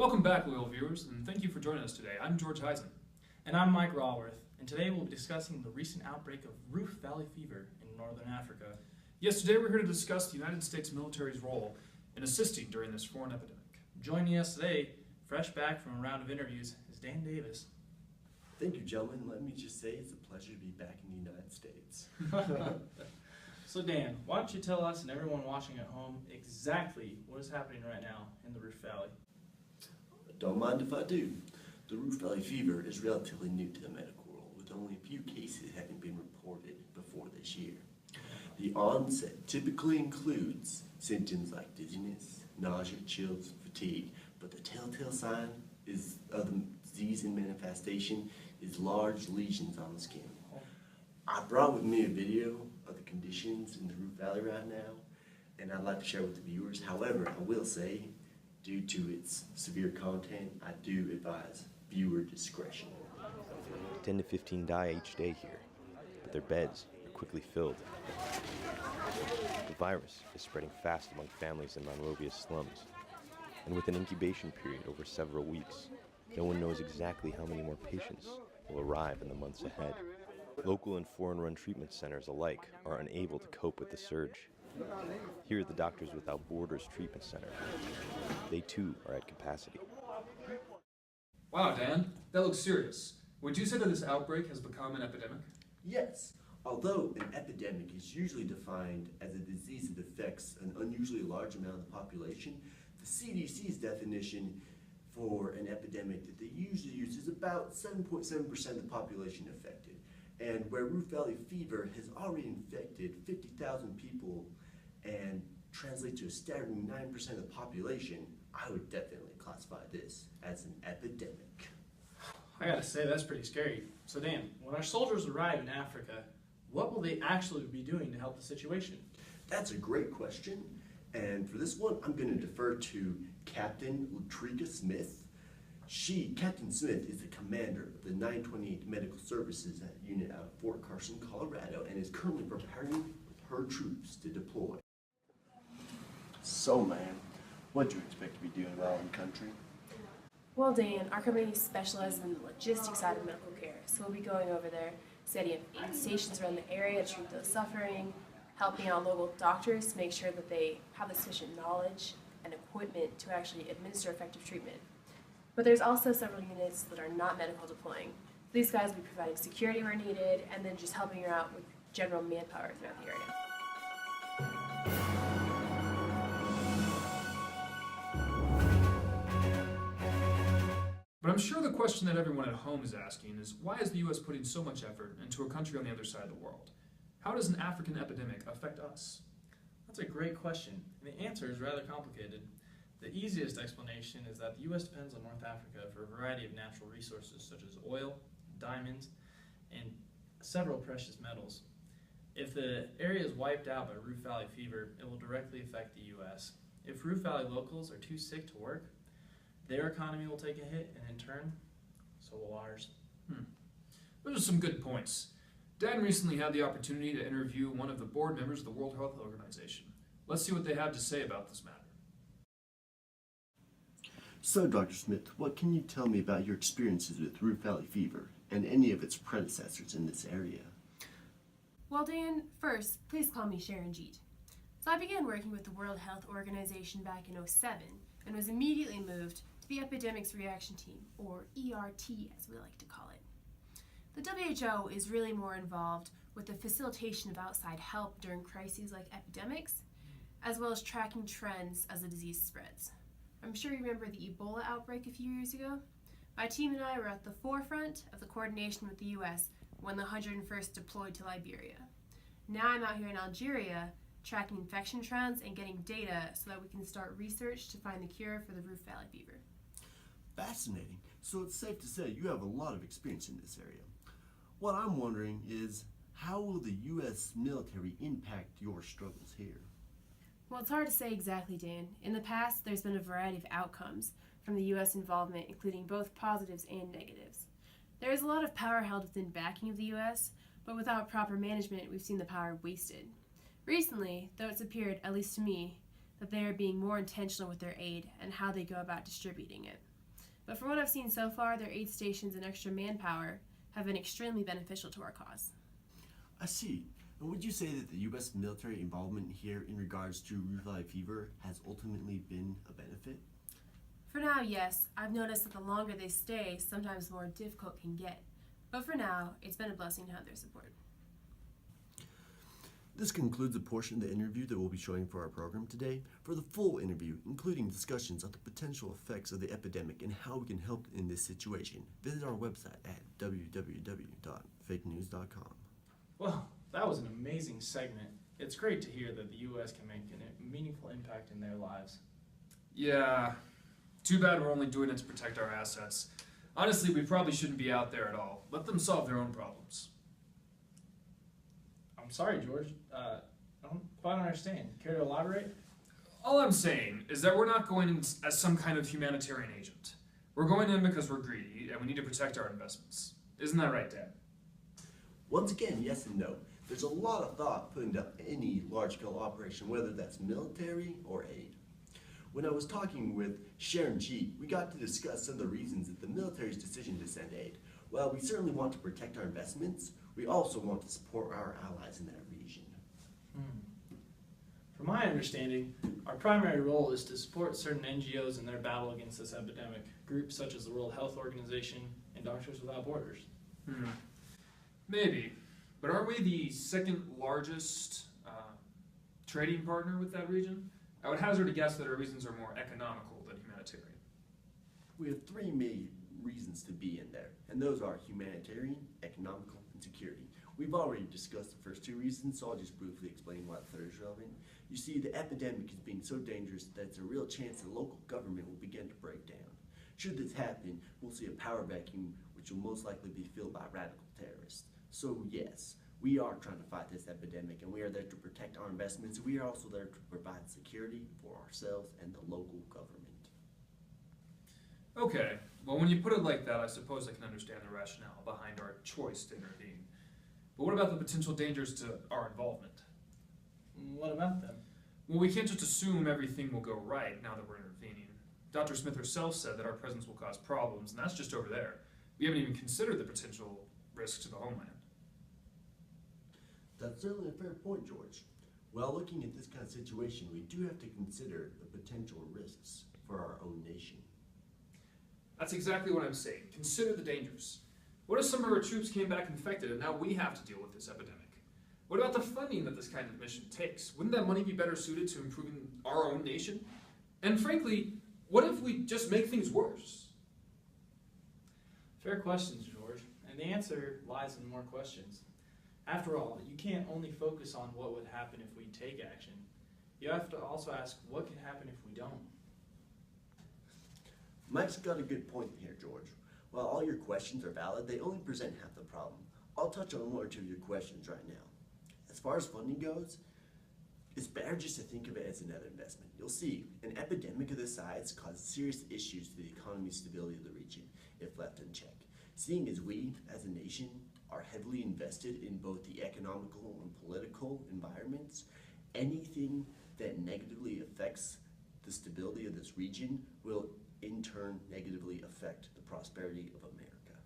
Welcome back, loyal viewers, and thank you for joining us today. I'm George Heisen. And I'm Mike Raworth, and today we'll be discussing the recent outbreak of Rift Valley fever in northern Africa. Yes, today we're here to discuss the United States military's role in assisting during this foreign epidemic. Joining us today, fresh back from a round of interviews, is Dan Davis. Thank you, gentlemen. Let me just say it's a pleasure to be back in the United States. So Dan, why don't you tell us and everyone watching at home exactly what is happening right now in the Rift Valley? Don't mind if I do. The Rift Valley fever is relatively new to the medical world, with only a few cases having been reported before this year. The onset typically includes symptoms like dizziness, nausea, chills, fatigue, but the telltale sign of the disease and manifestation is large lesions on the skin. I brought with me a video of the conditions in the Rift Valley right now, and I'd like to share with the viewers. However, I will say, due to its severe content, I do advise viewer discretion. 10 to 15 die each day here, but their beds are quickly filled. The virus is spreading fast among families in Monrovia's slums, and with an incubation period over several weeks, no one knows exactly how many more patients will arrive in the months ahead. Local and foreign-run treatment centers alike are unable to cope with the surge. Here at the Doctors Without Borders Treatment Center, they too are at capacity. Wow, Dan, that looks serious. Would you say that this outbreak has become an epidemic? Yes, although an epidemic is usually defined as a disease that affects an unusually large amount of the population, the CDC's definition for an epidemic that they usually use is about 7.7% of the population affected. And where Rift Valley fever has already infected 50,000 people and translates to a staggering 9% of the population, I would definitely classify this as an epidemic. I gotta say, that's pretty scary. So Dan, when our soldiers arrive in Africa, what will they actually be doing to help the situation? That's a great question, and for this one, I'm going to defer to Captain Latrika Smith. Captain Smith, is the commander of the 928th Medical Services Unit out of Fort Carson, Colorado, and is currently preparing with her troops to deploy. So, man, what do you expect to be doing while in country? Well, Dan, our company specializes in the logistics side of medical care, so we'll be going over there, setting up aid stations around the area to treat those suffering, helping out local doctors to make sure that they have the sufficient knowledge and equipment to actually administer effective treatment. But there's also several units that are not medical deploying. These guys will be providing security where needed, and then just helping her out with general manpower throughout the area. But I'm sure the question that everyone at home is asking is, why is the U.S. putting so much effort into a country on the other side of the world? How does an African epidemic affect us? That's a great question, and the answer is rather complicated. The easiest explanation is that the U.S. depends on North Africa for a variety of natural resources such as oil, diamonds, and several precious metals. If the area is wiped out by Rift Valley fever, it will directly affect the U.S. If Rift Valley locals are too sick to work, their economy will take a hit, and in turn, so will ours. Those are some good points. Dan recently had the opportunity to interview one of the board members of the World Health Organization. Let's see what they have to say about this matter. So, Dr. Smith, what can you tell me about your experiences with Rift Valley fever and any of its predecessors in this area? Well, Dan, first, please call me Sharon Jeet. So I began working with the World Health Organization back in '07 and was immediately moved to the Epidemics Reaction Team, or ERT as we like to call it. The WHO is really more involved with the facilitation of outside help during crises like epidemics, as well as tracking trends as the disease spreads. I'm sure you remember the Ebola outbreak a few years ago. My team and I were at the forefront of the coordination with the US when the 101st deployed to Liberia. Now I'm out here in Algeria tracking infection trends and getting data so that we can start research to find the cure for the Rift Valley fever. Fascinating. So it's safe to say you have a lot of experience in this area. What I'm wondering is, how will the U.S. military impact your struggles here? Well, it's hard to say exactly, Dan. In the past, there's been a variety of outcomes from the U.S. involvement, including both positives and negatives. There is a lot of power held within backing of the U.S., but without proper management, we've seen the power wasted. Recently, though, it's appeared, at least to me, that they are being more intentional with their aid and how they go about distributing it. But for what I've seen so far, their aid stations and extra manpower have been extremely beneficial to our cause. I see. And would you say that the U.S. military involvement here in regards to Rift Valley fever has ultimately been a benefit? For now, yes. I've noticed that the longer they stay, sometimes the more difficult it can get. But for now, it's been a blessing to have their support. This concludes a portion of the interview that we'll be showing for our program today. For the full interview, including discussions of the potential effects of the epidemic and how we can help in this situation, visit our website at www.fakenews.com. Well, that was an amazing segment. It's great to hear that the U.S. can make a meaningful impact in their lives. Yeah, too bad we're only doing it to protect our assets. Honestly, we probably shouldn't be out there at all. Let them solve their own problems. I'm sorry, George. I don't quite understand. Care to elaborate? All I'm saying is that we're not going in as some kind of humanitarian agent. We're going in because we're greedy and we need to protect our investments. Isn't that right, Dad? Once again, yes and no. There's a lot of thought put into any large-scale operation, whether that's military or aid. When I was talking with Sharon G, we got to discuss some of the reasons that the military's decision to send aid. While we certainly want to protect our investments, we also want to support our allies in that region. From my understanding, our primary role is to support certain NGOs in their battle against this epidemic, groups such as the World Health Organization and Doctors Without Borders. Maybe. But aren't we the second largest trading partner with that region? I would hazard a guess that our reasons are more economical than humanitarian. We have three main reasons to be in there, and those are humanitarian, economical, and security. We've already discussed the first two reasons, so I'll just briefly explain why the third is relevant. You see, the epidemic is being so dangerous that it's a real chance the local government will begin to break down. Should this happen, we'll see a power vacuum, which will most likely be filled by radical terrorists. So yes, we are trying to fight this epidemic, and we are there to protect our investments. We are also there to provide security for ourselves and the local government. Okay, well when you put it like that, I suppose I can understand the rationale behind our choice to intervene. But what about the potential dangers to our involvement? What about them? Well, we can't just assume everything will go right now that we're intervening. Dr. Smith herself said that our presence will cause problems, and that's just over there. We haven't even considered the potential risk to the homeland. That's certainly a fair point, George. While looking at this kind of situation, we do have to consider the potential risks for our own nation. That's exactly what I'm saying. Consider the dangers. What if some of our troops came back infected and now we have to deal with this epidemic? What about the funding that this kind of mission takes? Wouldn't that money be better suited to improving our own nation? And frankly, what if we just make things worse? Fair questions, George. And the answer lies in more questions. After all, you can't only focus on what would happen if we take action. You have to also ask what can happen if we don't. Mike's got a good point here, George. While all your questions are valid, they only present half the problem. I'll touch on one or two of your questions right now. As far as funding goes, it's better just to think of it as another investment. You'll see, an epidemic of this size causes serious issues to the economy's stability of the region if left unchecked. Seeing as we, as a nation, are heavily invested in both the economical and political environments, anything that negatively affects the stability of this region will in turn negatively affect the prosperity of America.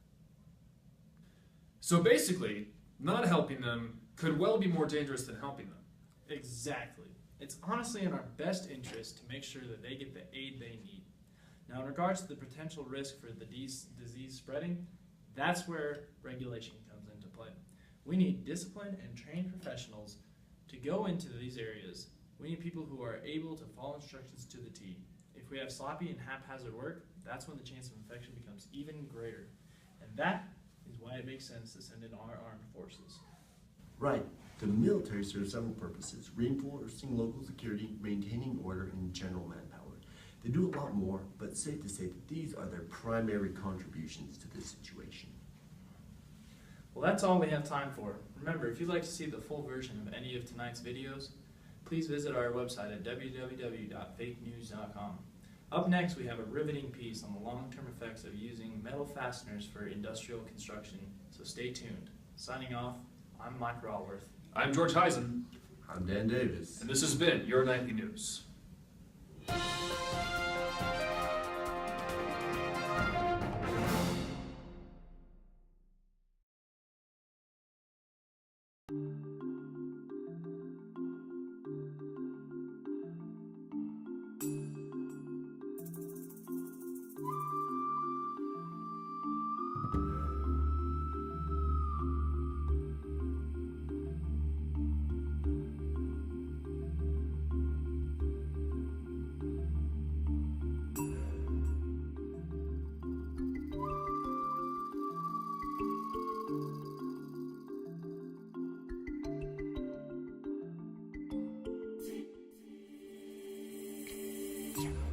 So basically, not helping them could well be more dangerous than helping them. Exactly. It's honestly in our best interest to make sure that they get the aid they need. Now, in regards to the potential risk for the disease spreading, that's where regulation comes into play. We need disciplined and trained professionals to go into these areas. We need people who are able to follow instructions to the T. If we have sloppy and haphazard work, that's when the chance of infection becomes even greater. And that is why it makes sense to send in our armed forces. Right. The military serves several purposes: reinforcing local security, maintaining order, and general manpower. They do a lot more, but it's safe to say that these are their primary contributions to this situation. Well, that's all we have time for. Remember, if you'd like to see the full version of any of tonight's videos, please visit our website at www.fakenews.com. Up next, we have a riveting piece on the long-term effects of using metal fasteners for industrial construction, so stay tuned. Signing off, I'm Mike Rawworth. I'm George Heisen, I'm Dan Davis. and this has been your Nightly News. Newscast.